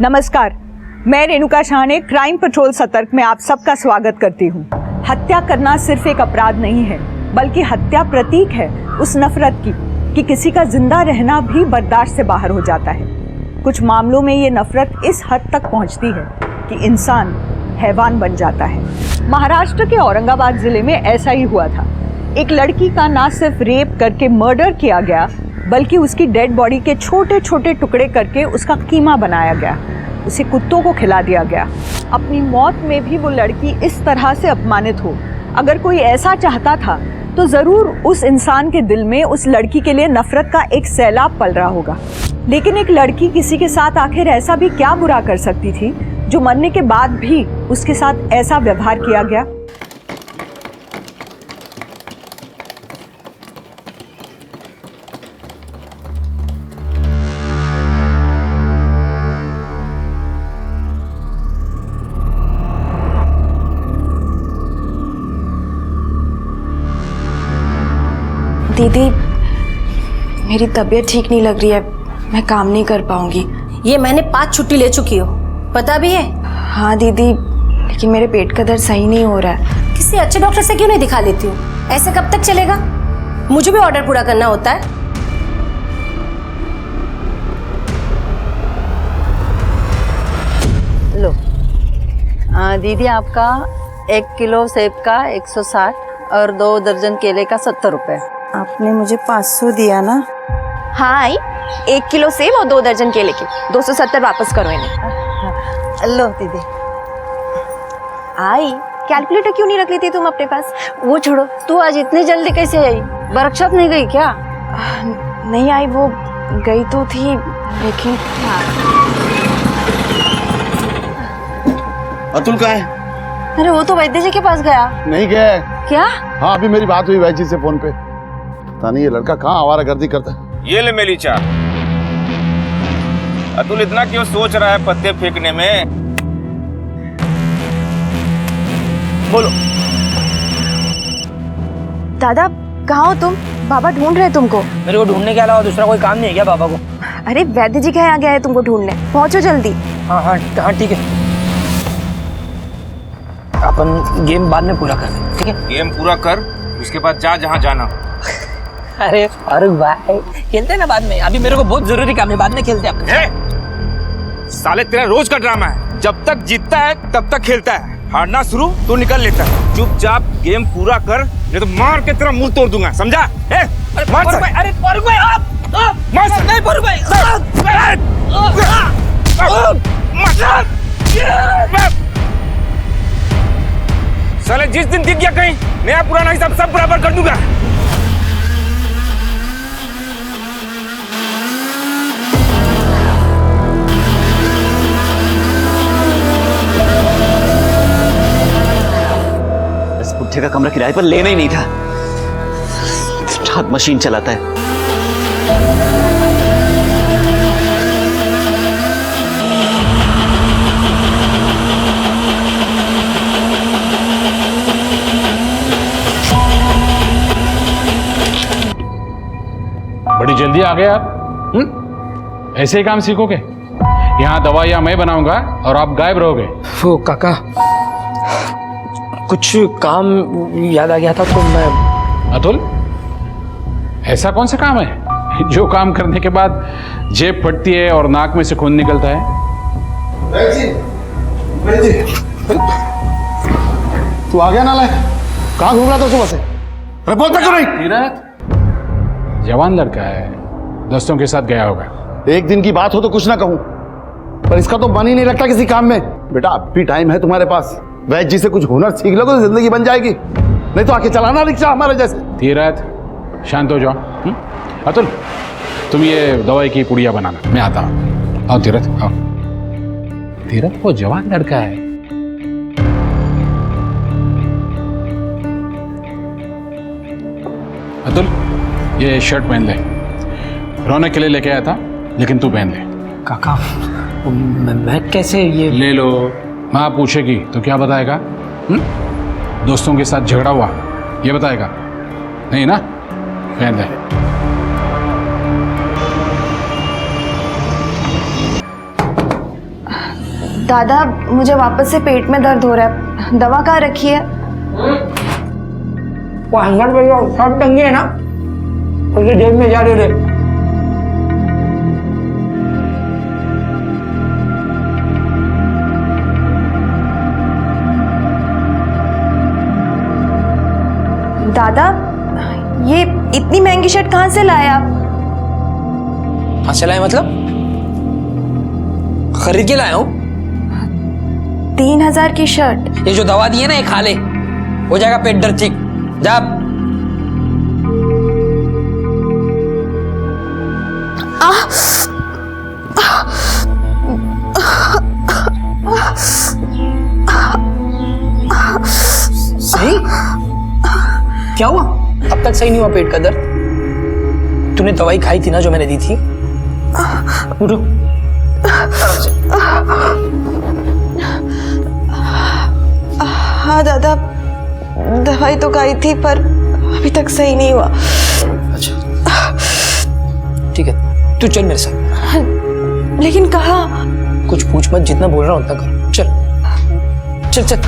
नमस्कार, मैं रेणुका शाह ने क्राइम पेट्रोल सतर्क में आप सबका स्वागत करती हूँ। हत्या करना सिर्फ एक अपराध नहीं है, बल्कि हत्या प्रतीक है उस नफरत की कि किसी का जिंदा रहना भी बर्दाश्त से बाहर हो जाता है। कुछ मामलों में ये नफरत इस हद तक पहुँचती है कि इंसान हैवान बन जाता है। महाराष्ट्र के औरंगाबाद जिले में ऐसा ही हुआ था। एक लड़की का ना सिर्फ रेप करके मर्डर किया गया, बल्कि उसकी डेड बॉडी के छोटे छोटे टुकड़े करके उसका कीमा बनाया गया, उसे कुत्तों को खिला दिया गया। अपनी मौत में भी वो लड़की इस तरह से अपमानित हो। अगर कोई ऐसा चाहता था तो ज़रूर उस इंसान के दिल में उस लड़की के लिए नफरत का एक सैलाब पल रहा होगा। लेकिन एक लड़की किसी के साथ आखिर ऐसा भी क्या बुरा कर सकती थी जो मरने के बाद भी उसके साथ ऐसा व्यवहार किया गया? दीदी, मेरी तबीयत ठीक नहीं लग रही है, मैं काम नहीं कर पाऊंगी। ये मैंने 5 छुट्टी ले चुकी हो, पता भी है? हाँ दीदी, लेकिन मेरे पेट का दर्द सही नहीं हो रहा है। किसी अच्छे डॉक्टर से क्यों नहीं दिखा लेती हो? ऐसे कब तक चलेगा? मुझे भी ऑर्डर पूरा करना होता है। लो दीदी, आपका 1 किलो सेब का 160 और 2 दर्जन केले का 70 रुपये। आपने मुझे 500 दिया ना? हाँ आई, 1 किलो सेब और 2 दर्जन केले के 270 वापस करो इन्हें। लो दीदी। आई, कैलकुलेटर क्यों नहीं रख लेती तुम अपने पास? वो छोड़ो, तू आज इतनी जल्दी कैसे आई? वर्कशॉप नहीं गई क्या? नहीं आई, वो गई तो थी लेकिन। अतुल कहाँ है? अरे वो तो वैद्य जी के पास गया। नहीं गया है। क्या? हाँ, अभी मेरी बात हुई वैद्य जी से फोन पे। पता नहीं ये लड़का कहाँ आवारागर्दी करता है। ये ले मेरी चाय। अतुल इतना क्यों सोच रहा है पत्ते फेंकने में? बोलो। दादा कहाँ हो तुम? बाबा ढूंढ रहे हैं तुमको। मेरे को ढूंढने के अलावा दूसरा कोई काम नहीं है क्या बाबा को? अरे वैद्य जी के यहाँ गया है तुमको ढूंढने, पहुंचो जल्दी। हाँ हाँ हाँ ठीक है, अपन गेम बाद में पूरा कर दें, ठीक है? गेम पूरा कर, उसके बाद जा जहाँ जाना। अरे भाई खेलते हैं ना बाद में, अभी मेरे को बहुत जरूरी काम है, बाद में खेलते हैं। साले तेरा रोज का ड्रामा है, जब तक जीतता है तब तक खेलता है, हारना शुरू तो निकल लेता है। चुपचाप गेम पूरा कर, नहीं तो मार के तेरा मुंह तोड़ दूंगा, समझा? मार सक। अरे फारूक भाई आप मार सक। नहीं फारूक भाई साले जिस दिन दिख गया कहीं, नया पुराना हिसाब सब बराबर कर दूंगा। इस पुट्ठे का कमरा किराए पर लेना ही नहीं था। रात मशीन चलाता है। बड़ी जल्दी आ गए आप। ऐसे ही काम सीखोगे? यहाँ दवाइयाँ मैं बनाऊंगा और आप गायब रहोगे। वो काका, कुछ काम याद आ गया था तो मैं। अतुल, ऐसा कौन सा काम है जो काम करने के बाद जेब फटती है और नाक में से खून निकलता है? तू आ गया नालायक? कहाँ घूम रहा था सुबह से? अरे बोलता क्यों नहीं? तीरथ जवान लड़का है, दोस्तों के साथ गया होगा। एक दिन की बात हो तो कुछ ना कहूँ, पर इसका तो मन ही नहीं लगता किसी काम में। बेटा अब भी टाइम है तुम्हारे पास, वैद्य जी से कुछ हुनर सीख लोगे तो जिंदगी बन जाएगी, नहीं तो आके चलाना रिक्शा हमारे जैसे। तीरथ शांत हो जाओ। अतुल तुम ये दवाई की पुड़िया बनाना, मैं आता हूँ। आओ तीरथ आओ। तीरथ वो जवान लड़का है। अतुल ये शर्ट पहन ले, रौनक के लिए लेके आया था लेकिन तू पहन ले। काका मैं कैसे ये? ले लो, माँ पूछेगी तो क्या बताएगा? दोस्तों के साथ झगड़ा हुआ ये बताएगा? नहीं ना, पहन ले। दादा मुझे वापस से पेट में दर्द हो रहा है, दवा कहाँ रखी है? वो हंगर भैया सब टंगी है ना, उसके जेब में जा रहे। दादा ये इतनी महंगी शर्ट कहाँ से लाए आप? कहाँ से लाए मतलब? खरीद के लाया हूँ। 3000 की शर्ट? ये जो दवा दी है ना, ये खा ले, हो जाएगा पेट दर्द ठीक। जा। सही? क्या हुआ? अब तक सही नहीं हुआ पेट का दर्द? तूने दवाई खाई थी ना जो मैंने दी थी? उठो। हाँ दादा, दवाई तो खाई थी पर अभी तक सही नहीं हुआ। अच्छा ठीक है, तू चल मेरे साथ। लेकिन कहाँ? कुछ पूछ मत, जितना बोल रहा हूँ उतना कर। चल चल चल।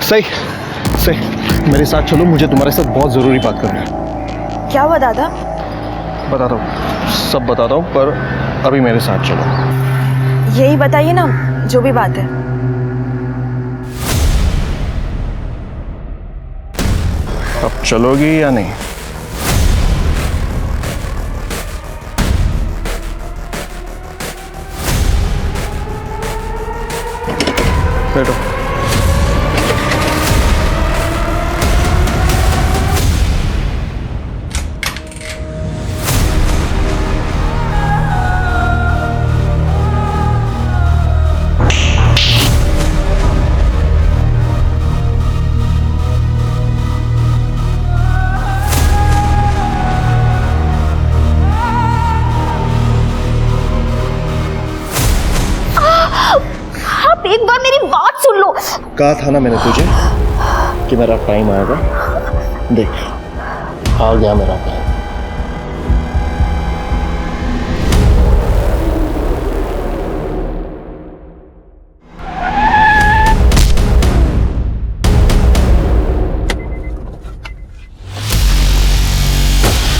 सही सही, मेरे साथ चलो, मुझे तुम्हारे साथ बहुत ज़रूरी बात करनी है। क्या हुआ दादा? बताता हूँ, सब बताता हूँ, पर अभी मेरे साथ चलो। यही बताइए ना, जो भी बात है। अब चलोगी या नहीं? बैठो। एक बार मेरी बात सुन लो। कहा था ना मैंने तुझे कि मेरा टाइम आएगा। देख, आ गया मेरा टाइम।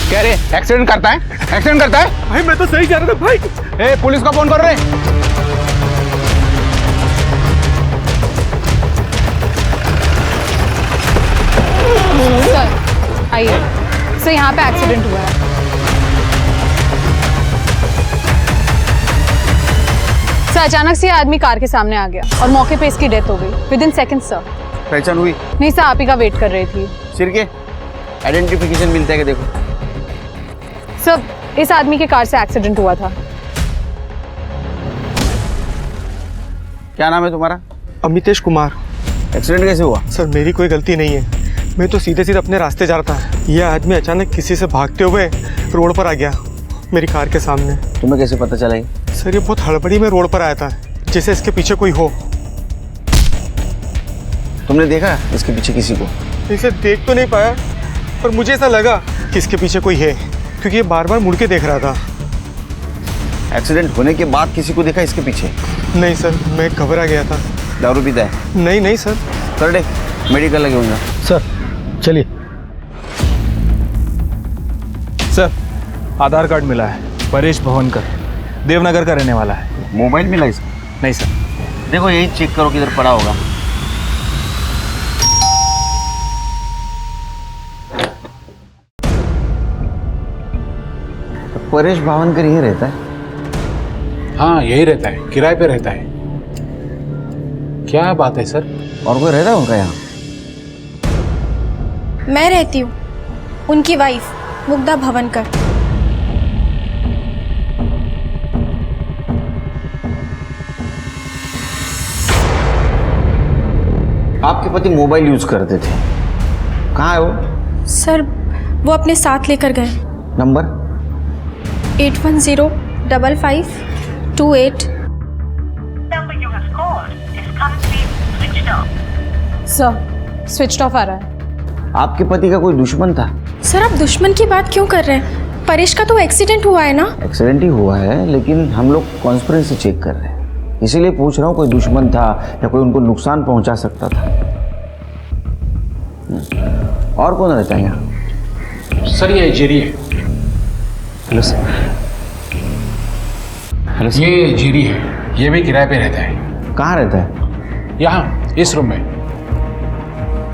क्या रे, एक्सीडेंट करता है? एक्सीडेंट करता है? भाई मैं तो सही जा रहा था भाई। ए, पुलिस को फोन कर रहे। सर आइए सर, यहाँ पे एक्सीडेंट हुआ है। सर अचानक से ये आदमी कार के सामने आ गया और मौके पे इसकी डेथ हो गई विद इन सेकेंड सर। पहचान हुई? नहीं सर, आप ही का वेट कर रही थी। सिर के आइडेंटिफिकेशन मिलता है कि देखो। सर इस आदमी के कार से एक्सीडेंट हुआ था। क्या नाम है तुम्हारा? अमितेश कुमार। एक्सीडेंट कैसे हुआ? सर मेरी कोई गलती नहीं है, मैं तो सीधे सीधे अपने रास्ते जा रहा था। यह आदमी अचानक किसी से भागते हुए रोड पर आ गया मेरी कार के सामने। तुम्हें कैसे पता चला? सर ये बहुत हड़बड़ी में रोड पर आया था, जैसे इसके पीछे कोई हो। तुमने देखा इसके पीछे किसी को? इसे देख तो नहीं पाया, पर मुझे ऐसा लगा कि इसके पीछे कोई है, क्योंकि ये बार बार मुड़ के देख रहा था। एक्सीडेंट होने के बाद किसी को देखा इसके पीछे? नहीं सर, मैं घबरा गया था। दारू पीता है? नहीं नहीं सर। कर दे, मेडिकल लगे होंगे। सर चलिए। सर आधार कार्ड मिला है, परेश भवनकर, देवनगर का रहने वाला है। मोबाइल मिला इसका? नहीं सर। देखो यही चेक करो किधर पड़ा होगा। तो परेश भावनकर यही रहता है? हाँ यही रहता है, किराए पे रहता है। क्या बात है सर? और कोई रहता है उनका यहाँ? मैं रहती हूँ, उनकी वाइफ मुग्धा भवनकर। आपके पति मोबाइल यूज करते थे, कहाँ है वो? सर वो अपने साथ लेकर गए। नंबर? 81055228। सर स्विच ऑफ आ रहा है। आपके पति का कोई दुश्मन था? सर आप दुश्मन की बात क्यों कर रहे हैं? परेश का तो एक्सीडेंट हुआ है ना। एक्सीडेंट ही हुआ है, लेकिन हम लोग कॉन्स्पिरेसी चेक कर रहे हैं, इसीलिए पूछ रहा हूँ कोई दुश्मन था या कोई उनको नुकसान पहुंचा सकता था। और कौन रहता है यहाँ? सर ये जेरी है। Hello sir. Hello sir. ये जेरी है, ये भी किराए पे रहता है। कहाँ रहता है? यहाँ इस रूम में।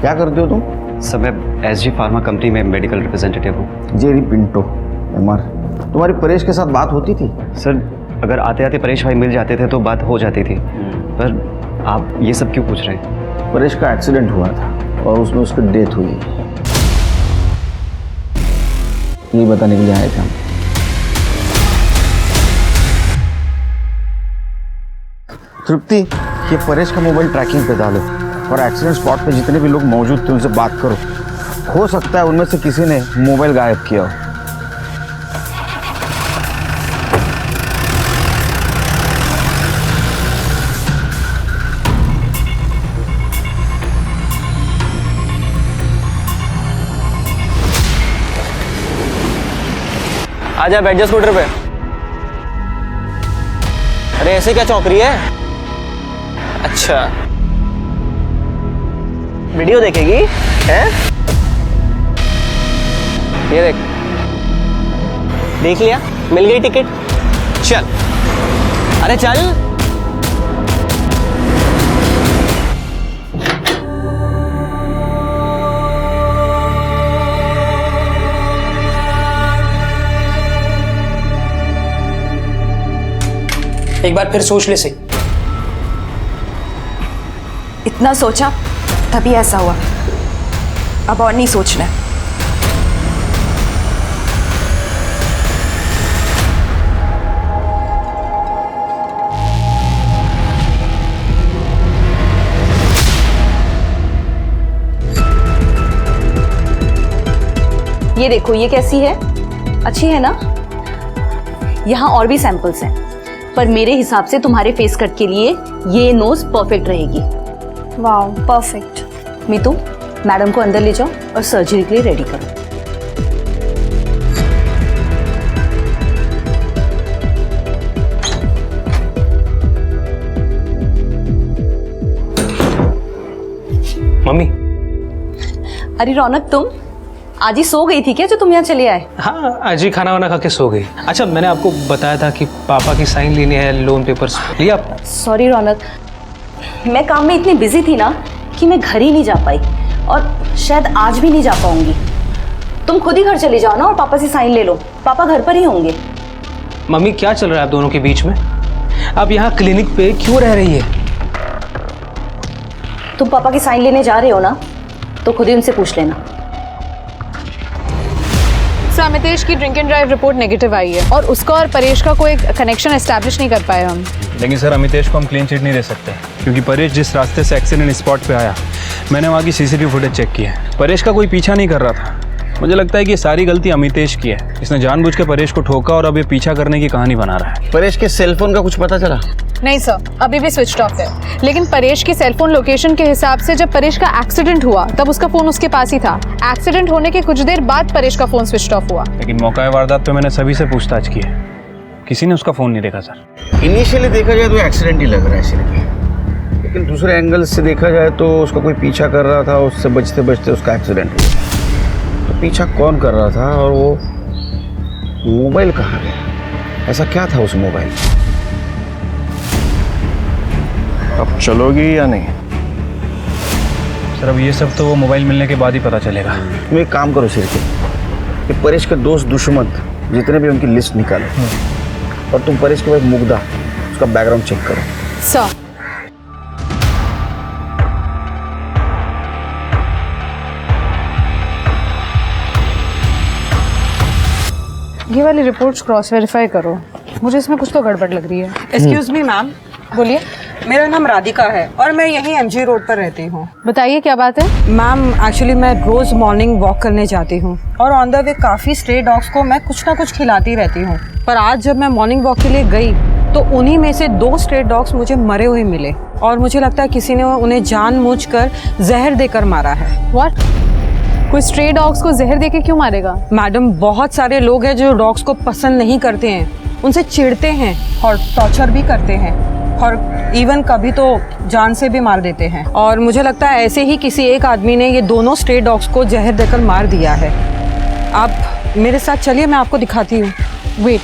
क्या करते हो तुम? सर मैं SG फार्मा कंपनी में मेडिकल रिप्रेजेंटेटिव हूँ। Jerry Pinto MR। तुम्हारी परेश के साथ बात होती थी? सर अगर आते आते परेश भाई मिल जाते थे तो बात हो जाती थी, पर आप ये सब क्यों पूछ रहे हैं? परेश का एक्सीडेंट हुआ था और उसमें उसकी डेथ हुई, ये बताने के लिए आए थे हम। तृप्ति, ये परेश का मोबाइल ट्रैकिंग पे डालो और एक्सीडेंट स्पॉट पे जितने भी लोग मौजूद थे उनसे बात करो। हो सकता है उनमें से किसी ने मोबाइल गायब किया हो। आजा बैठ जा स्कूटर पे। अरे ऐसे क्या चौंक रही है? अच्छा वीडियो देखेगी हैं? ये देख लिया, मिल गई टिकट। चल अरे चल। एक बार फिर सोच ले सही। इतना सोचा तभी ऐसा हुआ, अब और नहीं सोचना। ये देखो, ये कैसी है? अच्छी है ना? यहाँ और भी सैंपल्स हैं, पर मेरे हिसाब से तुम्हारे फेस कट के लिए ये नोज परफेक्ट रहेगी। Wow perfect. मीतू, मैडम को अंदर ले जाओ और सर्जरी के लिए रेडी करो। मम्मी। अरे रौनक, तुम आज ही सो गई थी क्या जो तुम यहाँ चले आए? हाँ आज ही खाना वाना खा के सो गई। अच्छा मैंने आपको बताया था कि पापा की साइन लेनी है लोन पेपर्स, लिया आपने? सॉरी रौनक, मैं काम में इतनी बिजी थी ना कि मैं घर ही नहीं जा पाई और शायद आज भी नहीं जा पाऊंगी। तुम खुद ही घर चले जाओ ना और पापा से साइन ले लो, पापा घर पर ही होंगे। मम्मी क्या चल रहा है आप दोनों के बीच में? आप यहाँ क्लिनिक पे क्यों रह रही है? तुम पापा की साइन लेने जा रहे हो ना, तो खुद ही उनसे पूछ लेना। सर अमितेश की drink and drive report negative आई है और उसका और परेश का कोई कनेक्शन एस्टैब्लिश नहीं कर पाए हम। लेकिन सर अमितेश को हम क्लीन चिट नहीं दे सकते, क्योंकि परेश जिस रास्ते से एक्सीडेंट स्पॉट पे आया, मैंने वहाँ की CCTV फुटेज चेक की है। परेश का कोई पीछा नहीं कर रहा था। मुझे लगता है कि ये सारी गलती अमितेश की है। इसने जानबूझ के परेश को ठोका और अब ये पीछा करने की कहानी बना रहा है। परेश के सेलफोन का कुछ पता चला? नहीं सर, अभी भी स्विच ऑफ है। लेकिन परेश की सेलफोन लोकेशन के हिसाब से जब परेश का एक्सीडेंट हुआ तब उसका फोन उसके पास ही था। एक्सीडेंट होने के कुछ देर बाद परेश का फोन स्विच ऑफ हुआ। लेकिन मौका वारदात पे मैंने सभी से पूछताछ की है, किसी ने उसका फोन नहीं देखा सर। इनिशियली देखा जाए तो एक्सीडेंट ही लग रहा है सिर्फ, लेकिन दूसरे एंगल से देखा जाए तो उसका कोई पीछा कर रहा था, उससे बचते बचते उसका एक्सीडेंट हुआ। तो पीछा कौन कर रहा था और वो मोबाइल कहाँ गया? ऐसा क्या था उस मोबाइल? अब चलोगी या नहीं? सर अब ये सब तो वो मोबाइल मिलने के बाद ही पता चलेगा। तुम एक काम करो सिर्फ, कि परेश के दोस्त दुश्मन जितने भी उनकी लिस्ट निकालो और तुम परेश के बाद मुग्धा, उसका बैकग्राउंड चेक करो। सर ये वाली रिपोर्ट्स क्रॉस वेरीफाई करो, मुझे इसमें कुछ तो गड़बड़ लग रही है। एक्सक्यूज मी मैम, बोलिए। मेरा नाम राधिका है और मैं यहीं एमजी रोड पर रहती हूँ। बताइए क्या बात है। मैम एक्चुअली मैं रोज़ मॉर्निंग वॉक करने जाती हूँ और ऑन द वे काफ़ी स्ट्रे डॉग्स को मैं कुछ ना कुछ खिलाती रहती हूँ, पर आज जब मैं मॉर्निंग वॉक के लिए गई तो उन्हीं में से 2 स्ट्रे डॉग्स मुझे मरे हुए मिले और मुझे लगता है किसी ने उन्हें जानबूझकर जहर देकर मारा है। व्हाट? कोई स्ट्रे डॉग्स को जहर देके क्यों मारेगा? मैडम, बहुत सारे लोग हैं जो डॉग्स को पसंद नहीं करते हैं, उनसे चिढ़ते हैं और टॉर्चर भी करते हैं और इवन कभी तो जान से भी मार देते हैं। और मुझे लगता है ऐसे ही किसी एक आदमी ने ये दोनों स्ट्रे डॉग्स को जहर देकर मार दिया है। आप मेरे साथ चलिए, मैं आपको दिखाती हूँ। वेट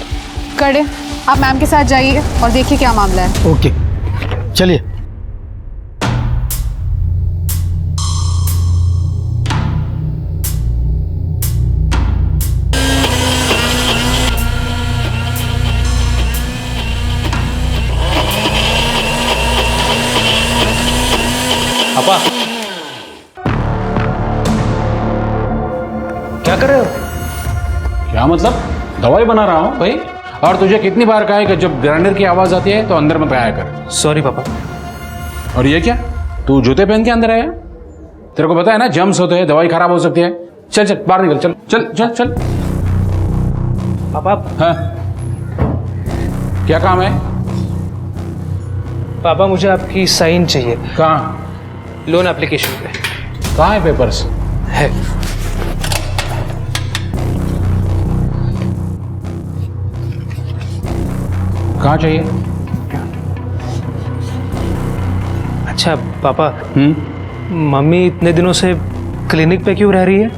करे, आप मैम के साथ जाइए और देखिए क्या मामला है। ओके, चलिए। पापा क्या कर रहे हो? क्या मतलब? दवाई बना रहा हूँ भाई। और तुझे कितनी बार कहा है कि जब ग्राइंडर की आवाज आती है तो अंदर मत आया कर। सॉरी पापा। और ये क्या, तू जूते पहन के अंदर आया? तेरे को पता है ना जम्स होते हैं, दवाई खराब हो सकती है। चल चल बाहर निकल, चल चल चल चल। पापा। हाँ, क्या काम है? पापा मुझे आपकी साइन चाहिए। कहाँ? लोन एप्लीकेशन पे। कहाँ है पेपर्स? है। कहाँ चाहिए? अच्छा पापा, मम्मी इतने दिनों से क्लिनिक पे क्यों रह रही है?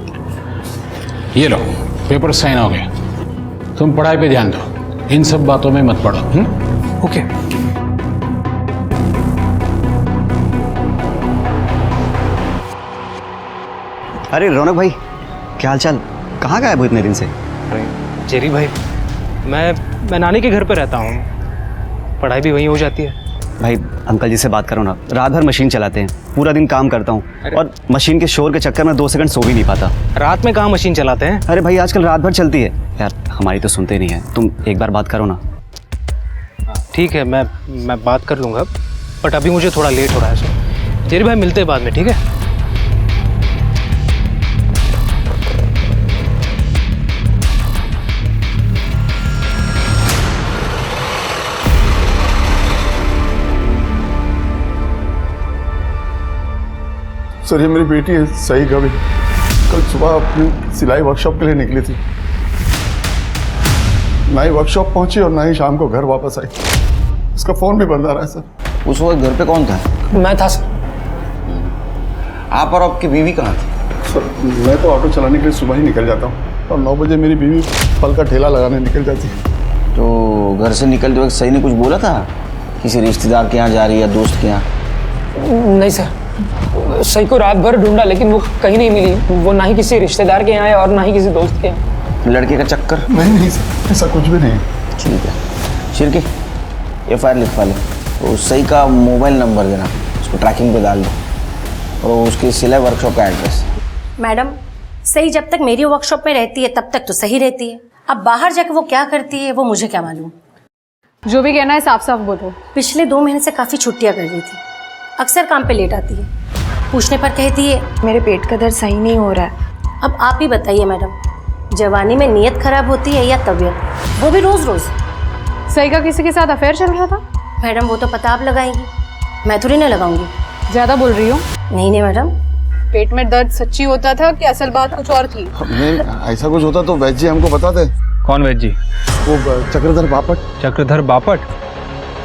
ये लो पेपर साइन हो गए। तुम पढ़ाई पे ध्यान दो, इन सब बातों में मत पड़ो। ओके। अरे रौनक भाई, क्या हाल चाल? कहाँ गायब हो इतने दिन से? अरे जेरी भाई, मैं नानी के घर पे रहता हूँ, पढ़ाई भी वहीं हो जाती है। भाई अंकल जी से बात करो ना, रात भर मशीन चलाते हैं, पूरा दिन काम करता हूँ और मशीन के शोर के चक्कर में 2 सेकंड सो भी नहीं पाता। रात में कहाँ मशीन चलाते हैं? अरे भाई आजकल रात भर चलती है यार, हमारी तो सुनते नहीं है। तुम एक बार बात करो ना। ठीक है, मैं बात कर लूँगा, बट अभी मुझे थोड़ा लेट हो रहा है सर। जेरी भाई मिलते हैं बाद में, ठीक है? सर ये मेरी बेटी है सही कभी, कल सुबह अपनी सिलाई वर्कशॉप के लिए निकली थी, ना ही वर्कशॉप पहुंची और ना ही शाम को घर वापस आई। उसका फोन भी बंद आ रहा है सर। उस वक्त घर पे कौन था? मैं था सर। आप और आपकी बीवी कहाँ थी? सर मैं तो ऑटो चलाने के लिए सुबह ही निकल जाता हूँ और 9 बजे मेरी बीवी फल का ठेला लगाने निकल जाती है। तो घर से निकलते वक्त सही ने कुछ बोला था? किसी रिश्तेदार के यहाँ जा रही है या दोस्त के यहाँ? नहीं सर, सही को रात भर ढूंढा लेकिन वो कहीं नहीं मिली। वो ना ही किसी रिश्तेदार के यहाँ है और ना ही किसी दोस्त के यहाँ। लड़के का चक्कर? नहीं सर, ऐसा कुछ भी नहीं। ठीक है, शिरके FIR लिखवा ले। तो सही का मोबाइल नंबर देना, उसको ट्रैकिंग पे डाल दो और उसकी सिलाई वर्कशॉप का एड्रेस। मैडम, सही जब तक मेरी वर्कशॉप में रहती है तब तक तो सही रहती है, अब बाहर जाकर वो क्या करती है वो मुझे क्या मालूम। जो भी कहना है साफ साफ बोलो। पिछले 2 महीने से काफ़ी छुट्टियाँ कर रही थी, अक्सर काम पे लेट आती है, पूछने पर कहती है मेरे पेट का दर्द सही नहीं हो रहा है। अब आप ही बताइए मैडम, जवानी में नीयत खराब होती है या तबीयत, वो भी रोज रोज। सही का किसी के साथ अफेयर चल रहा था? मैडम वो तो पता आप लगाएंगी, मैं थोड़ी ना लगाऊंगी। ज्यादा बोल रही हो। नहीं मैडम। पेट में दर्द सच्ची होता था कि असल बात कुछ और थी? नहीं, ऐसा कुछ होता तो वैद्य जी हमको बताते। कौन वैद्य जी? वो चक्रधर बापट। चक्रधर बापट?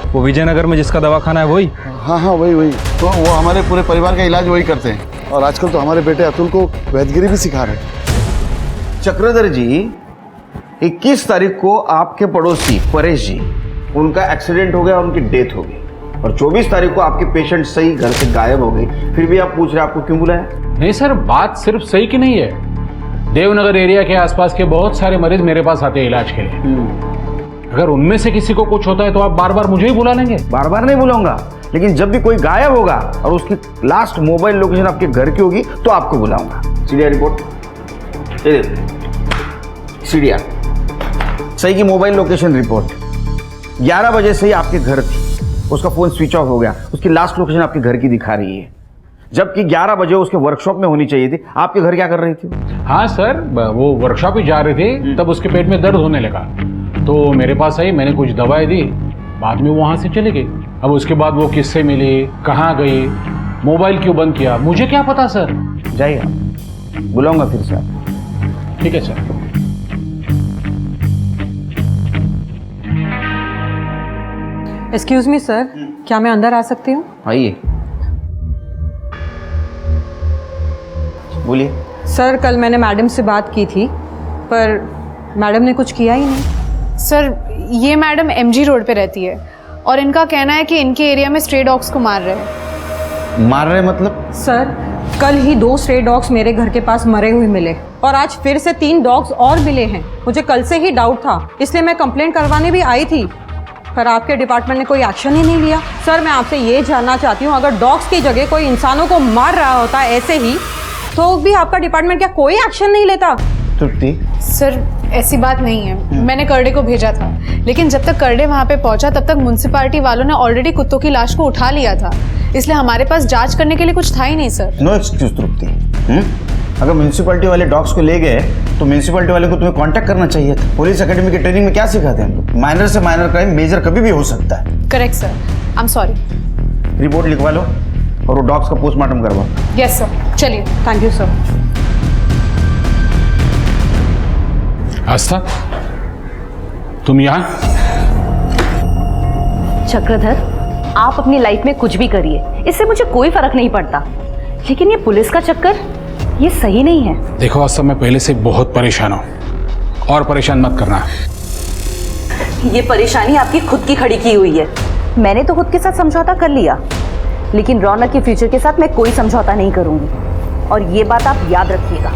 वो विजयनगर में जिसका दवाखाना है वही? हाँ वही। तो वो हमारे पूरे परिवार का इलाज वही करते हैं और आजकल तो हमारे बेटे अतुल को वैद्यगिरी भी सिखा रहे हैं। चक्रधर जी, 21 तारीख को आपके पड़ोसी परेश जी, उनका एक्सीडेंट हो गया, उनकी डेथ हो गई और 24 तारीख को आपके पेशेंट सही घर से गायब हो गई। फिर भी आप पूछ रहे आपको क्यों बुलाया? नहीं सर, बात सिर्फ सही की नहीं है। देवनगर एरिया के आसपास के बहुत सारे मरीज मेरे पास आते हैं इलाज के लिए। अगर उनमें से किसी को कुछ होता है तो आप बार बार मुझे ही बुला लेंगे? बार बार नहीं बुलाऊंगा, लेकिन जब भी कोई गायब होगा और उसकी लास्ट मोबाइल लोकेशन आपके घर की होगी तो आपको बुलाऊंगा। सीडीआर रिपोर्ट, सीडीआर सही की मोबाइल लोकेशन रिपोर्ट 11 बजे से ही आपके घर थी, उसका फ़ोन स्विच ऑफ हो गया, उसकी लास्ट लोकेशन आपके घर की दिखा रही है, जबकि 11 बजे उसके वर्कशॉप में होनी चाहिए थी। आपके घर क्या कर रही थी? हाँ सर, वो वर्कशॉप ही जा रहे थे, तब उसके पेट में दर्द होने लगा, तो मेरे पास आई, मैंने कुछ दवाई दी, बाद में वो वहाँ से चले गए। अब उसके बाद वो किससे मिले, कहाँ गए, मोबाइल क्यों बंद किया, मुझे क्या पता सर। जाइए, बुलाऊंगा फिर से आप। ठीक है सर। एक्सक्यूज मी सर, क्या मैं अंदर आ सकती हूँ? आइए, बोलिए। सर कल मैंने मैडम से बात की थी, पर मैडम ने कुछ किया ही नहीं। सर ये मैडम MG रोड पे रहती है और इनका कहना है कि इनके एरिया में स्ट्रे डॉग्स को मार रहे हैं। मार रहे मतलब? सर कल ही 2 स्ट्रे डॉग्स मेरे घर के पास मरे हुए मिले और आज फिर से 3 डॉग्स और मिले हैं। मुझे कल से ही डाउट था, इसलिए मैं कंप्लेंट करवाने भी आई थी, पर आपके डिपार्टमेंट ने कोई एक्शन ही नहीं लिया। सर मैं आपसे ये जानना चाहती हूँ, अगर डॉग्स की जगह कोई इंसानों को मार रहा होता ऐसे ही, तो भी आपका डिपार्टमेंट क्या कोई एक्शन नहीं लेता? तृप्ति, सर ऐसी बात नहीं है, मैंने करडे को भेजा था, लेकिन जब तक करडे वहाँ पे पहुँचा तब तक म्युनिसिपैलिटी वालों ने ऑलरेडी कुत्तों की लाश को उठा लिया था, इसलिए हमारे पास जांच करने के लिए कुछ था ही नहीं सर। नो एक्सक्यूज तृप्ति। अगर म्युनिसिपैलिटी वाले डॉग्स को ले गए तो म्युनिसिपैलिटी वाले को तुम्हें कांटेक्ट करना चाहिए था। पुलिस एकेडमी की ट्रेनिंग में क्या सिखाते हैं हम लोग? माइनर से माइनर क्राइम मेजर कभी भी हो सकता है। Correct sir, I am sorry. Report लिखवा लो और वो डॉग्स का पोस्टमार्टम करवाओ। यस सर, चलिए। Thank you sir. आस्था, तुम यहाँ? चक्रधर, आप अपनी लाइफ में कुछ भी करिए, इससे मुझे कोई फर्क नहीं पड़ता, लेकिन ये पुलिस का चक्कर, ये सही नहीं है। देखो आस्था, मैं पहले से बहुत परेशान हूँ और परेशान मत करना। ये परेशानी आपकी खुद की खड़ी की हुई है। मैंने तो खुद के साथ समझौता कर लिया, लेकिन रौनक के फ्यूचर के साथ मैं कोई समझौता नहीं करूंगी, और ये बात आप याद रखिएगा।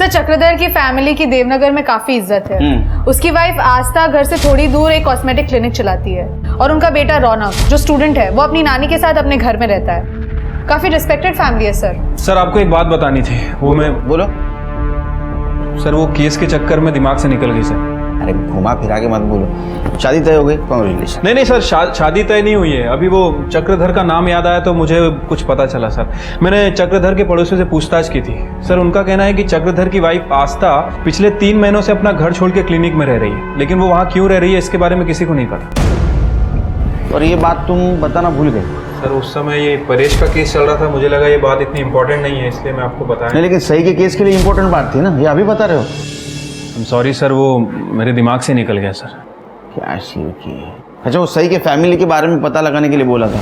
चक्रधर की फैमिली की देवनगर में काफी इज्जत है। उसकी वाइफ आस्था घर से थोड़ी दूर एक कॉस्मेटिक क्लिनिक चलाती है, और उनका बेटा रौनक जो स्टूडेंट है वो अपनी नानी के साथ अपने घर में रहता है। काफी रिस्पेक्टेड फैमिली है सर। सर आपको एक बात बतानी थी, वो मैं बोलो। सर वो केस के चक्कर में दिमाग से निकल गई सर। अरे घुमा फिरा के मत बोलो। शादी तय हो गई? कांग्रेचुलेशन। नहीं सर, शादी तय नहीं हुई है अभी। वो चक्रधर का नाम याद आया तो मुझे कुछ पता चला सर। मैंने चक्रधर के पड़ोसियों से पूछताछ की थी सर। उनका कहना है कि चक्रधर की वाइफ आस्था पिछले 3 महीनों से अपना घर छोड़ के क्लिनिक में रह रही है, लेकिन वो वहाँ क्यों रह रही है इसके बारे में किसी को नहीं पता। और ये बात तुम बताना भूल गए? सर उस समय ये परेश का केस चल रहा था, मुझे लगा ये बात इतनी इंपॉर्टेंट नहीं है, इसलिए मैं आपको बताया। नहीं, लेकिन सही के केस के लिए इंपॉर्टेंट बात थी ना, ये अभी बता रहे हो? सॉरी सर, वो मेरे दिमाग से निकल गया सर। क्या शिव की। अच्छा, वो सही के फैमिली के बारे में पता लगाने के लिए बोला था,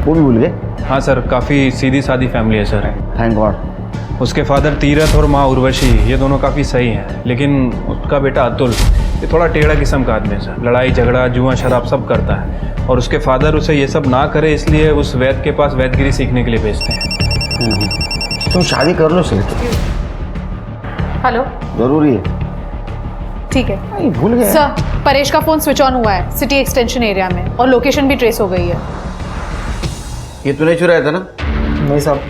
वो भी भूल गए? हाँ सर, काफ़ी सीधी सादी फैमिली है सर। Thank God. उसके फादर तीरथ और माँ उर्वशी, ये दोनों काफ़ी सही हैं, लेकिन उसका बेटा अतुल ये थोड़ा टेढ़ा किस्म का आदमी है सर। लड़ाई झगड़ा जुआ शराब सब करता है, और उसके फादर उसे ये सब ना करे इसलिए उस वैद्य के पास वैदगिरी सीखने के लिए भेजते हैं। तुम शादी कर लो सिर्फ। हेलो, जरूरी है? ठीक है। भूल गए सर, परेश का फोन स्विच ऑन हुआ है सिटी एक्सटेंशन एरिया में, और लोकेशन भी ट्रेस हो गई है। ये तूने चुराया था ना? नहीं साहब,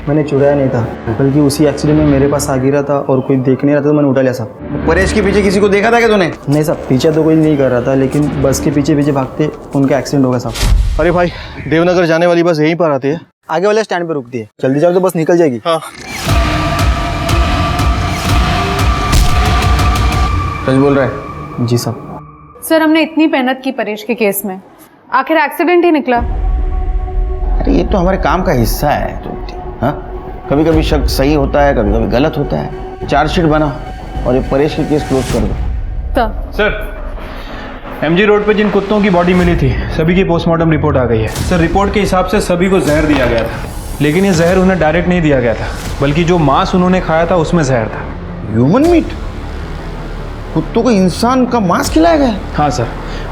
मैंने चुराया नहीं था, बल्कि उसी एक्सीडेंट में मेरे पास आ गिरा था और कोई देख नहीं रहा था तो मैंने उठा लिया साहब। परेश के पीछे किसी को देखा था क्या तूने? नहीं साहब, पीछे तो कोई नहीं कर रहा था, लेकिन बस के पीछे पीछे भागते उनका एक्सीडेंट हो गया साहब। अरे भाई, देवनगर जाने वाली बस यहीं पर आती है, आगे वाले स्टैंड पे रुकती है, जल्दी जाओ तो बस निकल जाएगी। हाँ सच बोल रहा है? जी साहब। सर हमने इतनी मेहनत की परेश के केस में, आखिर एक्सीडेंट ही निकला। अरे ये तो हमारे काम का हिस्सा है। हाँ, कभी कभी शक सही होता है, कभी कभी गलत होता है। चार्जशीट बना और ये परेश के केस क्लोज कर दो। सर, MG रोड पे जिन कुत्तों की बॉडी मिली थी सभी की पोस्टमार्टम रिपोर्ट आ गई है सर। रिपोर्ट के हिसाब से सभी को जहर दिया गया था, लेकिन ये जहर उन्हें डायरेक्ट नहीं दिया गया था, बल्कि जो मांस उन्होंने खाया था उसमें जहर था। Human meat? कुत्तों को इंसान का मांस खिलाया गया? हाँ सर,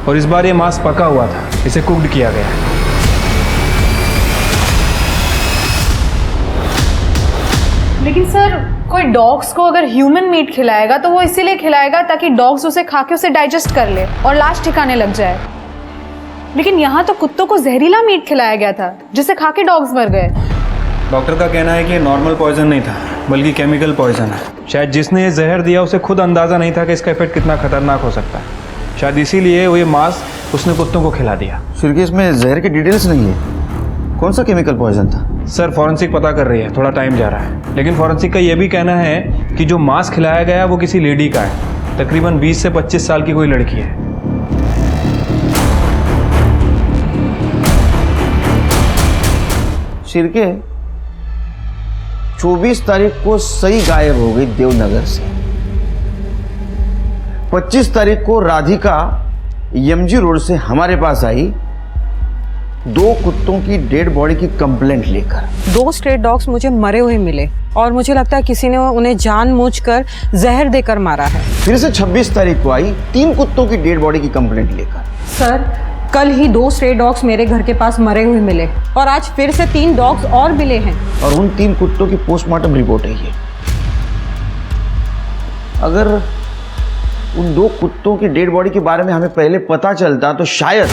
और इस बार ये मांस पका हुआ था, इसे कुक्ड किया गया है। लेकिन सर, कोई डॉग्स को अगर ह्यूमन मीट खिलाएगा तो वो इसीलिए खिलाएगा ताकि डॉग्स उसे खा के उसे डाइजेस्ट कर ले और लाश ठिकाने लग जाए। लेकिन यहाँ तो कुत्तों को जहरीला मीट खिलाया गया था जिसे खा के डॉग्स मर गए। डॉक्टर का कहना है कि नॉर्मल पॉइजन नहीं था बल्कि केमिकल पॉइजन है। शायद जिसने ये जहर दिया उसे खुद अंदाज़ा नहीं था कि इसका इफेक्ट कितना खतरनाक हो सकता है। शायद इसीलिए वो ये मांस उसने कुत्तों को खिला दिया। फिर कि इसमें जहर की डिटेल्स नहीं है, कौन सा केमिकल पॉइजन था? सर फॉरेंसिक पता कर रही है, थोड़ा टाइम जा रहा है। लेकिन फॉरेंसिक का ये भी कहना है कि जो मांस खिलाया गया वो किसी लेडी का है, तकरीबन 20 से 25 साल की कोई लड़की है। शिरके 24 तारीख को सही गायब हो गई देवनगर से। 25 तारीख को राधिका यमजी रोड से हमारे पास आई 2 कुत्तों की डेड बॉडी की कंप्लेंट लेकर। 2 स्ट्रे डॉग्स मुझे मरे हुए मिले और मुझे लगता है किसी ने उन्हें जानबूझकर जहर देकर मारा है। फिर से 26 तारीख को आई 3 कुत्तों की डेड बॉडी की कंप्लेंट लेकर। सर, कल ही 2 स्ट्रे डॉग्स मेरे घर के पास मरे हुए मिले और आज फिर से 3 डॉग्स और मिले हैं। और उन 3 कुत्तों की पोस्टमार्टम रिपोर्ट है ये। अगर उन 2 कुत्तों की डेड बॉडी के बारे में हमें पहले पता चलता तो शायद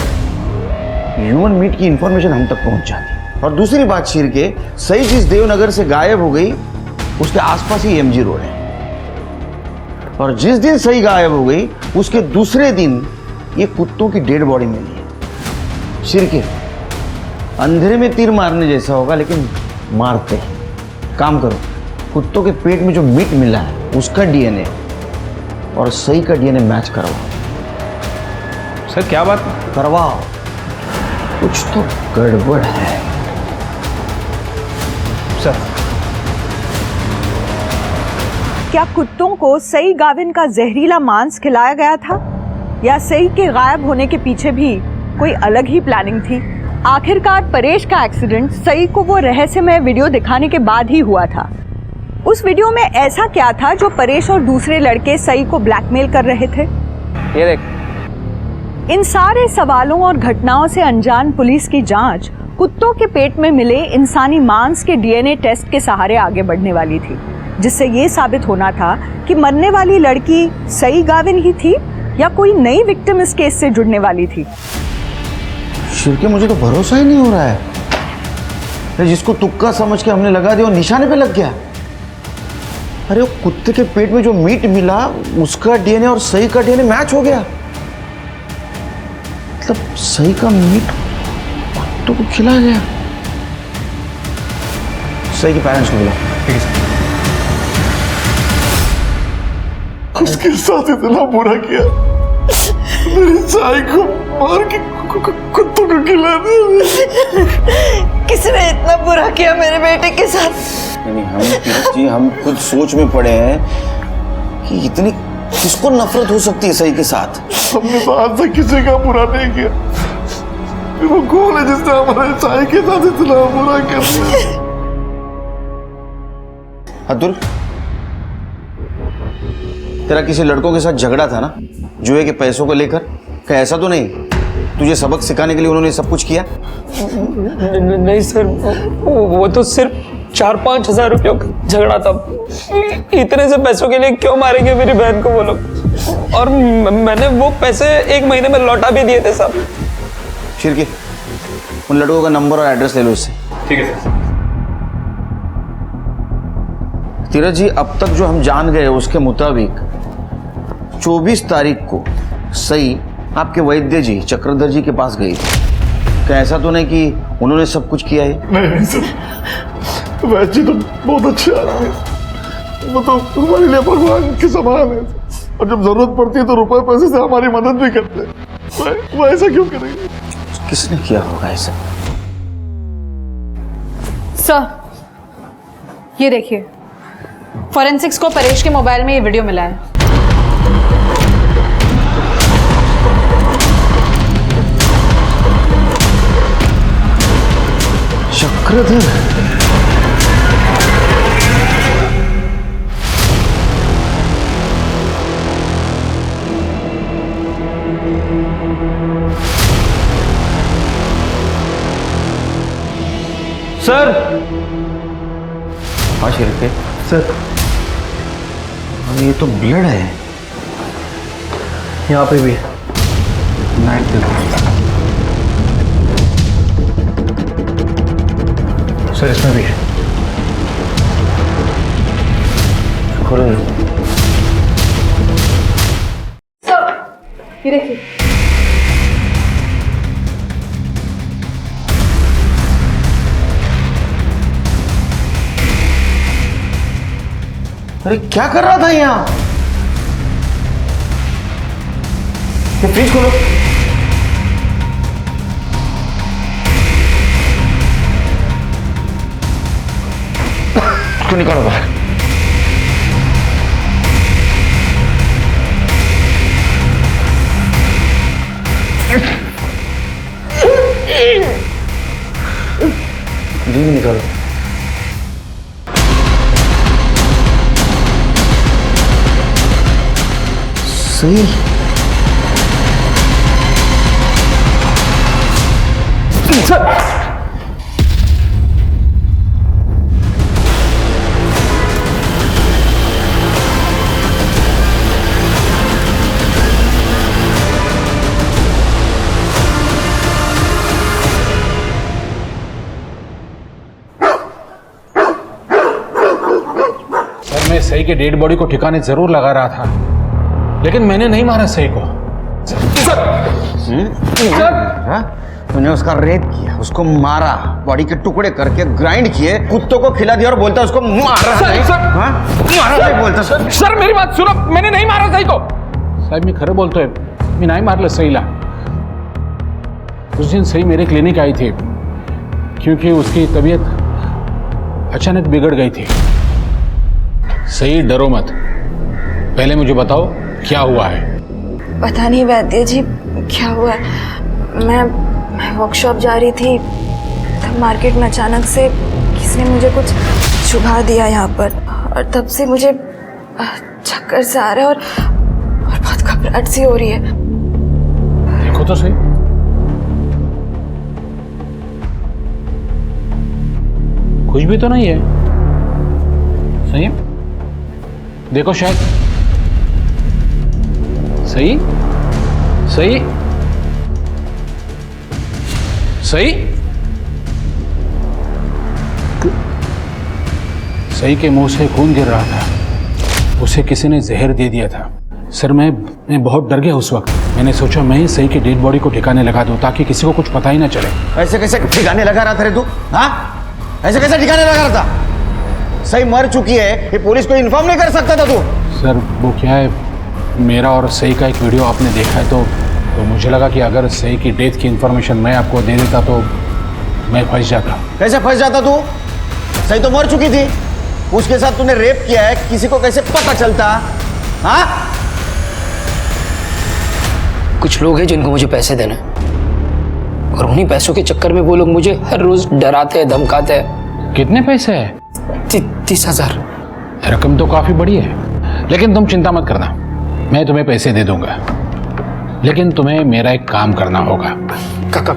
ह्यूमन मीट की इंफॉर्मेशन हम तक पहुंच जाती। और दूसरी बात शीर के, सही जिस देवनगर से गायब हो गई उसके आसपास ही एमजी रोड है, और जिस दिन सही गायब हो गई उसके दूसरे दिन ये कुत्तों की डेड बॉडी मिली है। शीर के, अंधेरे में तीर मारने जैसा होगा लेकिन मारते हैं। काम करो, कुत्तों के पेट में जो मीट मिला है उसका डीएनए और सही का डीएनए मैच करवाओ। सर क्या बात? करवाओ, कुछ तो गड़बड़ है सर। क्या कुत्तों को सई गाविन का जहरीला मांस खिलाया गया था या सई के गायब होने के पीछे भी कोई अलग ही प्लानिंग थी? आखिरकार परेश का एक्सीडेंट सई को वो रहस्यमय वीडियो दिखाने के बाद ही हुआ था। उस वीडियो में ऐसा क्या था जो परेश और दूसरे लड़के सई को ब्लैकमेल कर रहे थे? ये देख। इन सारे सवालों और घटनाओं से अनजान पुलिस की जांच कुत्तों के पेट में मिले इंसानी मांस के डीएनए टेस्ट के सहारे आगे बढ़ने वाली थी, जिससे ये साबित होना था कि मरने वाली लड़की सई गाविन ही थी या कोई नई विक्टिम इस केस से जुड़ने वाली थी। शिरके, मुझे तो भरोसा ही नहीं हो रहा है। जिसको तुक्का समझ के हमने लगा दिया वो निशाने पे लग गया। अरे वो कुत्ते के पेट में जो मीट मिला उसका डीएनए और सही का डीएनए मैच हो गया। मतलब सही का मीट कुत्तों को खिलाया गया। सही के पेरेंट्स को बुलाओ। ठीक है सर। उसके साथ इतना बुरा किया, मेरी चाय को मार के कुत्तों को खिला दिया। किसने इतना बुरा किया मेरे बेटे के साथ? नहीं, हम खुद सोच में पड़े हैं कि इतनी किसको नफरत हो सकती है सही के साथ। हमने तो आज तक किसी का बुरा नहीं किया, वो कौन है जिसने हमारे चाय के साथ इतना बुरा कर दिया? अतुल, तेरा किसी लड़कों के साथ झगड़ा था ना जुए के पैसों को लेकर? क्या ऐसा तो नहीं तुझे सबक सिखाने के लिए उन्होंने सब कुछ किया? नहीं सर, वो तो सिर्फ 4-5 हजार रुपयों का झगड़ा था। इतने से पैसों के लिए क्यों मारेंगे मेरी बहन को वो लोग? और मैंने वो पैसे 1 महीने में लौटा भी दिए थे साहब। शिरके, उन लड़कों का नंबर और एड्रेस ले लो इससे। ठीक है सर। तीरथ जी, अब तक जो हम जान गए उसके मुताबिक 24 तारीख को सही आपके वैद्य जी चक्रधर जी के पास गई। क्या ऐसा तो नहीं कि उन्होंने सब कुछ किया है? नहीं सर, वैद्य जी तो बहुत अच्छे आदमी हैं। वो तो हमारे लिए भगवान के समान है, और जब जरूरत पड़ती है तो रुपए पैसे से हमारी मदद भी करते हैं। वो ऐसा क्यों करेंगे? किसने किया होगा ऐसा? सर, ये देखिए, फॉरेंसिक्स को परेश के मोबाइल में ये वीडियो मिला है। चक्रधर, हाँ शरीफ सर ये तो ब्लड है। यहाँ पे भी है। नाइट दे दो सर, इसमें भी है। खोलो ये देखिए। अरे क्या कर रहा था यहाँ? ये फ्रिज खोलो। इसको निकालो बाहर। दीदी निकालो। सही सर, मैं सही के डेड बॉडी को ठिकाने जरूर लगा रहा था, लेकिन मैंने नहीं मारा सही को। तूने उसका रेप किया, उसको मारा, बॉडी के टुकड़े करके ग्राइंड किए, कुत्तों को खिला दिया और बोलता उसको मारा नहीं। मारा नहीं बोलता। सर मेरी बात सुनो, मैंने नहीं मारा सही को। साहब मैं खरं बोलतोय, मी नाही मारलं सईला। उस दिन सही मेरे क्लिनिक आई थी क्योंकि उसकी तबीयत अचानक बिगड़ गई थी। सही डरो मत, पहले मुझे बताओ क्या हुआ है। पता नहीं वैद्य जी क्या हुआ है। मैं वर्कशॉप जा रही थी, तब मार्केट में अचानक से किसी ने मुझे कुछ चुभा दिया यहाँ पर, और तब से मुझे चक्कर से आ रहा है और बहुत घबराहट सी हो रही है। देखो तो सही। कुछ भी तो नहीं है। सही है? देखो शायद। सही सही सही सही के मुंह से खून गिर रहा था। उसे किसी ने जहर दे दिया था। सर मैं बहुत डर गया उस वक्त। मैंने सोचा मैं ही सही की डेड बॉडी को ठिकाने लगा दूं ताकि किसी को कुछ पता ही ना चले। ऐसे कैसे ठिकाने लगा रहा था रे तू? हाँ, ऐसे कैसे ठिकाने लगा रहा था? सही मर चुकी है, ये पुलिस को इन्फॉर्म नहीं कर सकता था तू? सर वो क्या है, मेरा और सही का एक वीडियो आपने देखा है तो मुझे लगा कि अगर सही की डेथ की इंफॉर्मेशन मैं आपको दे देता तो मैं फंस जाता। कैसे फंस जाता तू? सही तो मर चुकी थी, उसके साथ तूने रेप किया है, किसी को कैसे पता चलता? हाँ? कुछ लोग हैं जिनको मुझे पैसे देने, और उन्हीं पैसों के चक्कर में वो लोग मुझे हर रोज डराते हैं, धमकाते हैं। कितने पैसे है? 30,000। रकम तो काफी बड़ी है, लेकिन तुम चिंता मत करना, मैं तुम्हें पैसे दे दूंगा, लेकिन तुम्हें मेरा एक काम करना होगा। काका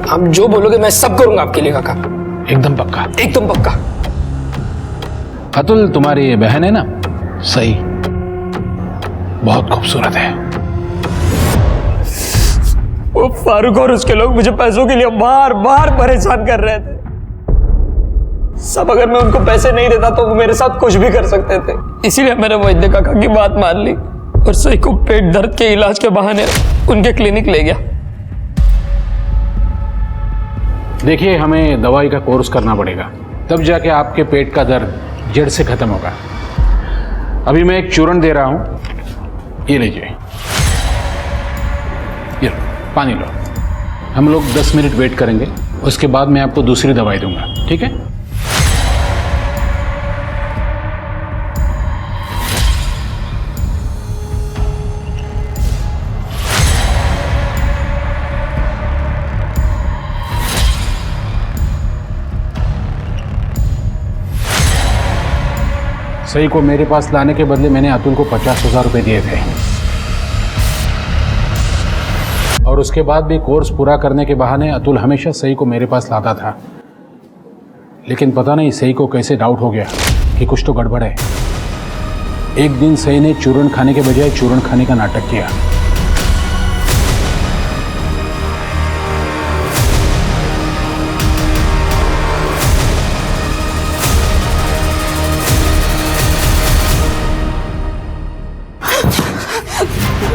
आप जो बोलोगे मैं सब करूंगा आपके लिए काका। एकदम पक्का? एकदम पक्का। अतुल तुम्हारी ये बहन है ना सही, बहुत खूबसूरत है। वो फारूक और उसके लोग मुझे पैसों के लिए बार बार परेशान कर रहे थे। सब अगर मैं उनको पैसे नहीं देता तो वो मेरे साथ कुछ भी कर सकते थे। इसीलिए मैंने वैद्य काका की बात मान ली और सही को पेट दर्द के इलाज के बहाने उनके क्लिनिक ले गया। देखिए हमें दवाई का कोर्स करना पड़ेगा, तब जाके आपके पेट का दर्द जड़ से खत्म होगा। अभी मैं एक चूर्ण दे रहा हूं, ये लीजिए, ये पानी लो। हम लोग 10 मिनट वेट करेंगे, उसके बाद मैं आपको दूसरी दवाई दूंगा, ठीक है? सही को मेरे पास लाने के बदले मैंने अतुल को 50,000 रुपए दिए थे, और उसके बाद भी कोर्स पूरा करने के बहाने अतुल हमेशा सही को मेरे पास लाता था। लेकिन पता नहीं सही को कैसे डाउट हो गया कि कुछ तो गड़बड़ है। एक दिन सही ने चूरन खाने के बजाय चूरन खाने का नाटक किया।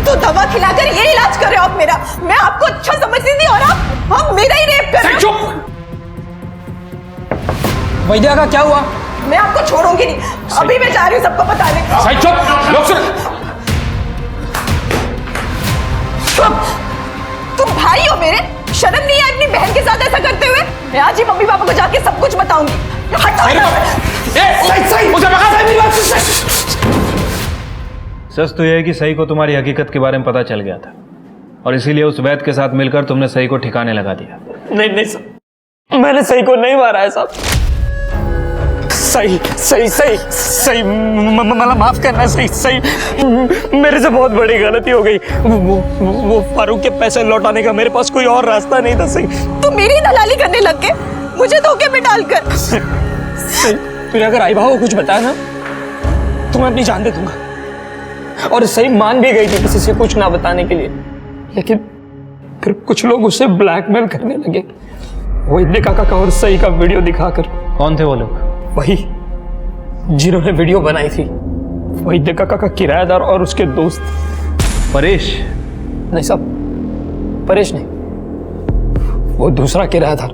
तो दवा खिलाकर ये इलाज कर रहे हो आप मेरा। मैं आपको अच्छा समझती थी और आप मेरा ही रेप कर रहे हो। चुप! वैद्या का क्या हुआ? मैं आपको छोड़ूंगी नहीं। अभी मैं जा रही हूँ सबको बताने। सही चुप! लोग सुन! चुप! तुम भाई हो मेरे, शर्म नहीं है अपनी बहन के साथ ऐसा करते हुए? मैं आज ही मम्मी पापा को जाके सब कुछ बताऊंगी। सच तो यह है कि सही को तुम्हारी हकीकत के बारे में पता चल गया था और इसीलिए उस वैद्य के साथ मिलकर तुमने सही को ठिकाने लगा दिया। नहीं सर, मैंने सही को नहीं मारा है साहब। सही मतलब माफ करना। सही मेरे से बहुत बड़ी गलती हो गई। वो फारूक के पैसे लौटाने का मेरे पास कोई और रास्ता नहीं था। सही तुम मेरी दलाली करने लग गए, मुझे धोखे में डालकर। सही तूने अगर आई भाव को कुछ बताया ना तो मैं अपनी जान दे दूंगा। और सही मान भी गई थी किसी से कुछ ना बताने के लिए, लेकिन फिर कुछ लोग उसे ब्लैकमेल करने लगे वैद्य काका का और सही का वीडियो दिखाकर। कौन थे वो लोग? वही जिन्होंने वीडियो बनाई थी, वैद्य काका का किराएदार और उसके दोस्त। परेश? नहीं साहब, परेश नहीं, वो दूसरा किराएदार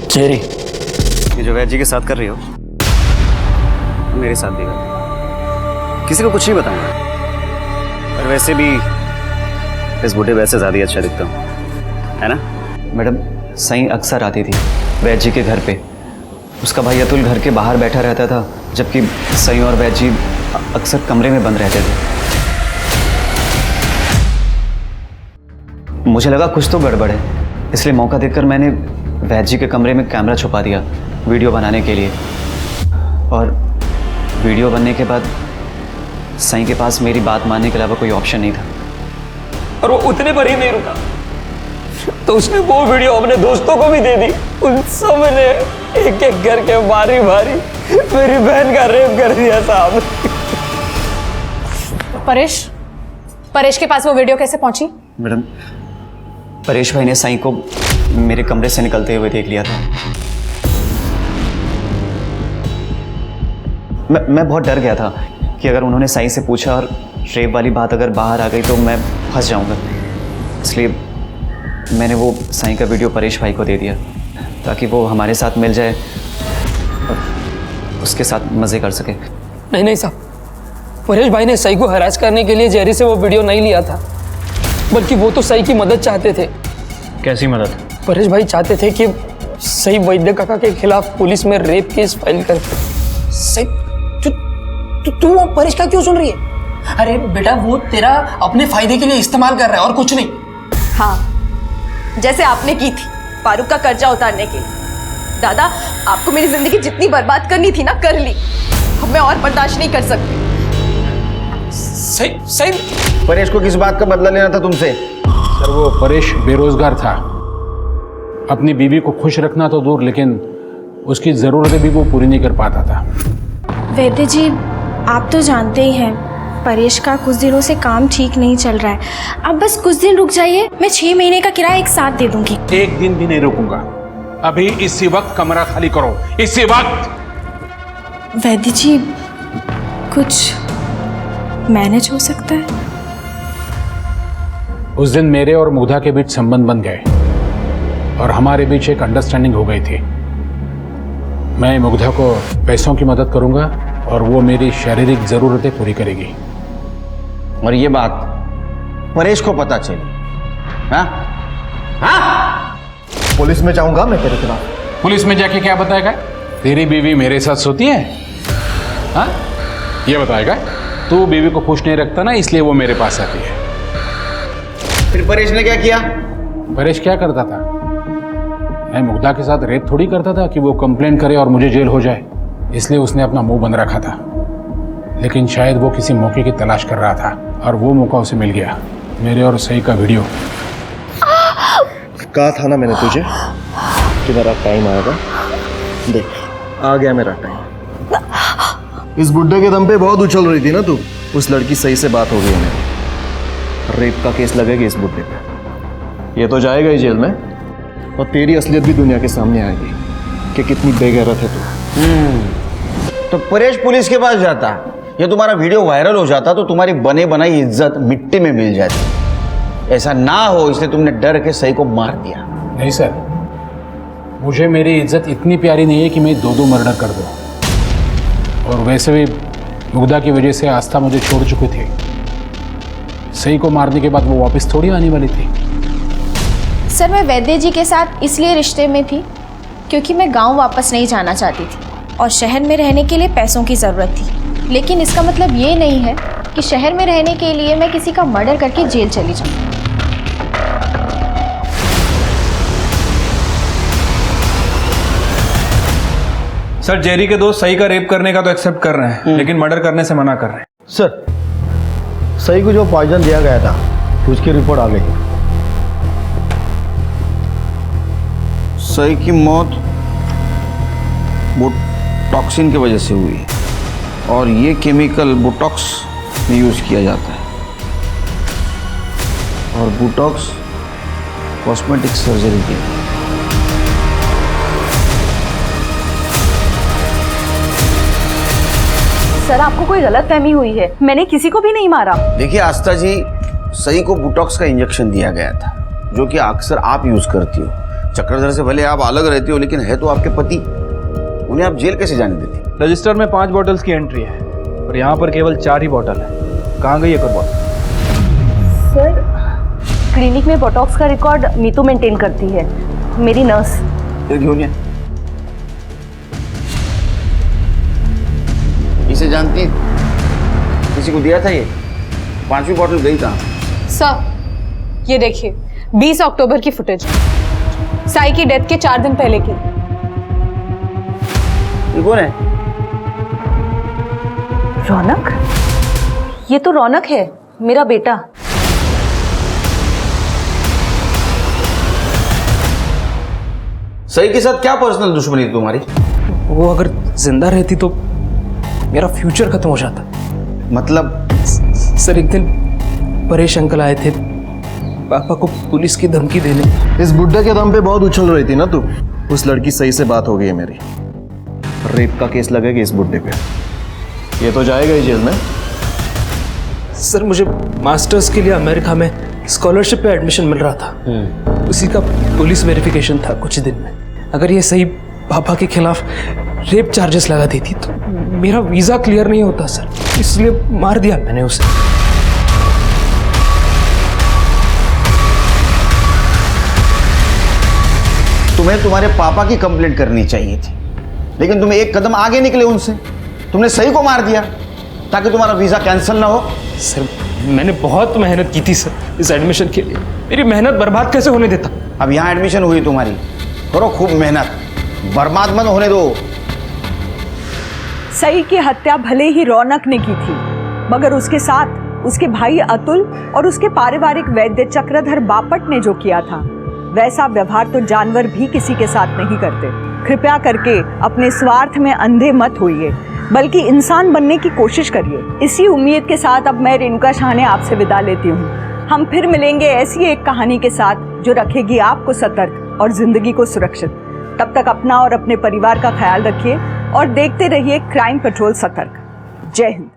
जेरी। ये जो वैद्य जी के साथ कर रही हो मेरे साथ भी कर। किसी को कुछ नहीं बताऊंगा। और वैसे भी इस बूढ़े वैसे ज़्यादा अच्छा दिखता हूँ, है ना? मैडम, सही अक्सर आती थी वैद्य जी के घर पे। उसका भाई अतुल घर के बाहर बैठा रहता था, जबकि सही और वैद्य जी अक्सर कमरे में बंद रहते थे। मुझे लगा कुछ तो गड़बड़ है, इसलिए मौका देखकर मैंने वैद्य जी के कमरे में कैमरा छुपा दिया वीडियो बनाने के लिए। और वीडियो बनने के बाद सही के पास मेरी बात मानने के अलावा कोई ऑप्शन नहीं था। और वो उतने पर ही नहीं रुका, तो उसने वो वीडियो अपने दोस्तों को भी दे दी। उन सब ने एक एक करके बारी बारी मेरी बहन का रेप कर दिया साहब। परेश के पास वो वीडियो कैसे पहुंची? मैडम, परेश भाई ने साईं को मेरे कमरे से निकलते हुए देख लिया था। मैं बहुत डर गया था कि अगर उन्होंने साईं से पूछा और रेप वाली बात अगर बाहर आ गई तो मैं फंस जाऊंगा। इसलिए मैंने वो साईं का वीडियो परेश भाई को दे दिया ताकि वो हमारे साथ मिल जाए और उसके साथ मज़े कर सके। नहीं साहब, परेश भाई ने सही को हरास करने के लिए जेरी से वो वीडियो नहीं लिया था, बल्कि वो तो सही की मदद चाहते थे। कैसी मदद? परेश भाई चाहते थे कि सही वैद्य काका के खिलाफ पुलिस में रेप केस फाइल कर। सही तू परेश का क्यों सुन रही है? अरे बेटा, वो तेरा अपने फायदे के लिए इस्तेमाल कर रहा है और कुछ नहीं। हाँ, जैसे आपने की थी फारूक का कर्जा उतारने के लिए। दादा, आपको मेरी जिंदगी जितनी बर्बाद करनी थी ना, कर ली। अब मैं और बर्दाश्त नहीं कर सकती। सही परेश को किस बात का बदला लेना था तुमसे? सर, वो परेश बेरोजगार था। अपनी बीवी को खुश रखना तो दूर, लेकिन उसकी ज़रूरतें भी वो पूरी नहीं कर पाता था। वैद्य जी, आप तो जानते ही हैं परेश का कुछ दिनों से काम ठीक नहीं चल रहा है। अब बस कुछ दिन रुक जाइए, मैं 6 महीने का किराया एक साथ दे दूंगी। एक दिन भी नहीं रुकूंगा। अभी इसी वक्त कमरा खाली करो, इसी वक्त। वैद्य जी, कुछ मैनेज हो सकता है? उस दिन मेरे और मुग्धा के बीच संबंध बन गए और हमारे बीच एक अंडरस्टैंडिंग हो गई थी। मैं मुग्धा को पैसों की मदद करूंगा और वो मेरी शारीरिक जरूरतें पूरी करेगी। और ये बात परेश को पता चली, हाँ? पुलिस में जाऊंगा मैं तेरे खिलाफ। पुलिस में जाके क्या बताएगा? तेरी बीवी मेरे साथ सोती है, हाँ? ये बताएगा? तू बीवी को खुश नहीं रखता ना, इसलिए वो मेरे पास आती है। फिर परेश ने क्या किया? परेश क्या करता था? मैं मुग्धा के साथ रेप थोड़ी करता था कि वो कंप्लेंट करे और मुझे जेल हो जाए। इसलिए उसने अपना मुंह बंद रखा था, लेकिन शायद वो किसी मौके की तलाश कर रहा था और वो मौका उसे मिल गया। मेरे और सही का वीडियो। कहा था ना मैंने तुझे कि मेरा टाइम आएगा देख आ गया मेरा टाइम। इस बुड्ढे के दम पे बहुत उछल रही थी ना तू। उस लड़की सही से बात हो गई है मेरी। रेप का केस लगेगा इस बुड्ढे पे। ये तो जाएगा ही जेल में और तेरी असलियत भी दुनिया के सामने आएगी कि कितनी बेगैरत है तू। तो परेश पुलिस के पास जाता, ये तुम्हारा वीडियो वायरल हो जाता तो तुम्हारी बने बनाई इज्जत मिट्टी में मिल जाती। ऐसा ना हो इसलिए तुमने डर के सही को मार दिया। नहीं सर, मुझे मेरी इज्जत इतनी प्यारी नहीं है कि मैं 2 मर्डर कर दूं। और वैसे भी मुग्धा की वजह से आस्था मुझे छोड़ चुकी थी। सही को मारने के बाद वो वापस थोड़ी आने वाली थी। सर मैं वैद्य जी के साथ इसलिए रिश्ते में थी क्योंकि मैं गांव वापस नहीं जाना चाहती थी और शहर में रहने के लिए पैसों की ज़रूरत थी। लेकिन इसका मतलब ये नहीं है कि शहर में रहने के लिए मैं किसी का मर्डर करके जेल चली जाऊँ। सर जेरी के दोस्त सही का रेप करने का तो एक्सेप्ट कर रहे हैं, लेकिन मर्डर करने से मना कर रहे हैं। सर सही को जो पॉइजन दिया गया था उसकी रिपोर्ट आ गई। सही की मौत बोटॉक्सिन की वजह से हुई है और ये केमिकल बोटॉक्स में यूज किया जाता है और बोटॉक्स कॉस्मेटिक सर्जरी के लिए। सर आपको कोई गलतफहमी हुई है, मैंने किसी को भी नहीं मारा। देखिए आस्था जी, सही को बोटॉक्स का इंजेक्शन दिया गया था जो कि अक्सर आप यूज करती हो। चक्रधर से भले आप अलग रहती हो लेकिन है तो आपके पति, उन्हें आप जेल कैसे जाने देती? रजिस्टर में 5 बॉटल्स की एंट्री है और यहाँ पर केवल 4 ही बॉटल है। कहाँ गई एक और बॉटल? सर क्लिनिक में बोटॉक्स का रिकॉर्ड मीतू मेंटेन करती है, मेरी नर्स। फिर क्यों नहीं? इसे जानती है? किसी को दिया था ये? 5वीं बॉटल गई कहाँ? सर ये देखिए 20 अक्टूबर की फुटेज, साई की डेथ के 4 दिन पहले की। ये कौन है? रौनक? ये तो रौनक है, मेरा बेटा। सही के साथ क्या पर्सनल दुश्मनी थी तुम्हारी? वो अगर जिंदा रहती तो मेरा फ्यूचर खत्म हो जाता। मतलब? सर एक दिन परेश अंकल आए थे पापा को पुलिस की धमकी देने। इस बुड्ढे के दम पे बहुत उछल रही थी ना तू। उस लड़की सही से बात हो गई है मेरी। रेप का केस लगेगा इस बुड्ढे पे। ये तो जाएगा ही जेल में। सर मुझे मास्टर्स के लिए अमेरिका में स्कॉलरशिप पे एडमिशन मिल रहा था, उसी का पुलिस वेरिफिकेशन था कुछ दिन में। अगर ये सही पापा के खिलाफ रेप चार्जेस लगा दी थी तो मेरा वीजा क्लियर नहीं होता सर, इसलिए मार दिया मैंने उसे। तुम्हें तुम्हारे पापा की कंप्लेंट करनी चाहिए थी, लेकिन तुम एक कदम आगे निकले उनसे। तुमने सही को मार दिया ताकि तुम्हारा वीजा कैंसिल ना हो। सर मैंने बहुत मेहनत की थी सर इस एडमिशन के लिए, मेरी मेहनत बर्बाद कैसे होने देता। अब यहाँ एडमिशन हुई तुम्हारी, करो खूब मेहनत, बर्बाद मत होने दो। सई की हत्या भले ही रौनक ने की थी, मगर उसके साथ उसके भाई अतुल और उसके पारिवारिक वैद्य चक्रधर बापट ने जो किया था, वैसा व्यवहार तो जानवर भी किसी के साथ नहीं करते। कृपया करके अपने स्वार्थ में अंधे मत होइए, बल्कि इंसान बनने की कोशिश करिए। इसी उम्मीद के साथ अब मैं रेणुका शाह ने आपसे विदा लेती हूँ। हम फिर मिलेंगे ऐसी एक कहानी के साथ जो रखेगी आपको सतर्क और जिंदगी को सुरक्षित। तब तक अपना और अपने परिवार का ख्याल रखिए और देखते रहिए क्राइम पेट्रोल सतर्क। जय हिंद।